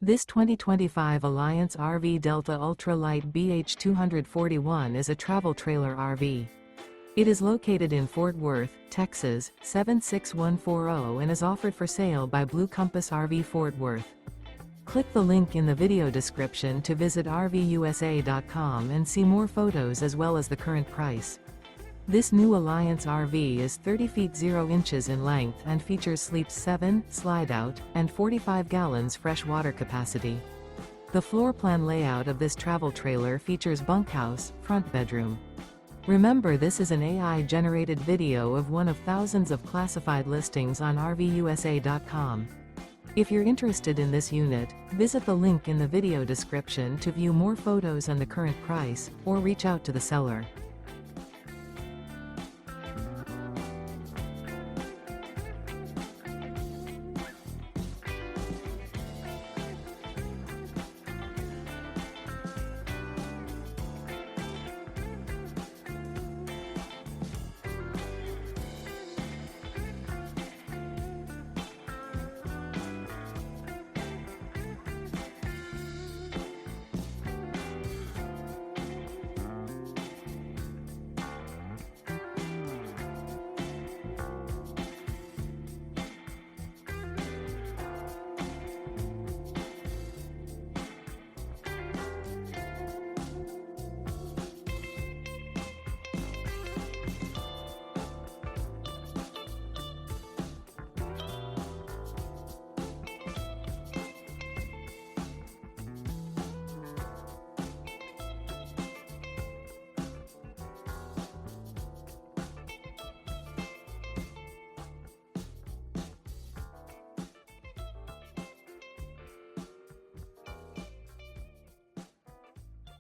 This 2025 Alliance RV Delta Ultra Lite BH241 is a travel trailer RV. It is located in Fort Worth, Texas, 76140 and is offered for sale by Blue Compass RV Fort Worth. Click the link in the video description to visit RVUSA.com and see more photos as well as the current price. This new Alliance RV is 30 feet 0 inches in length and features sleeps 7, Slideout, and 45 gallons fresh water capacity. The floor plan layout of this travel trailer features bunkhouse, front bedroom. Remember, this is an AI-generated video of one of thousands of classified listings on RVUSA.com. If you're interested in this unit, visit the link in the video description to view more photos and the current price, or reach out to the seller.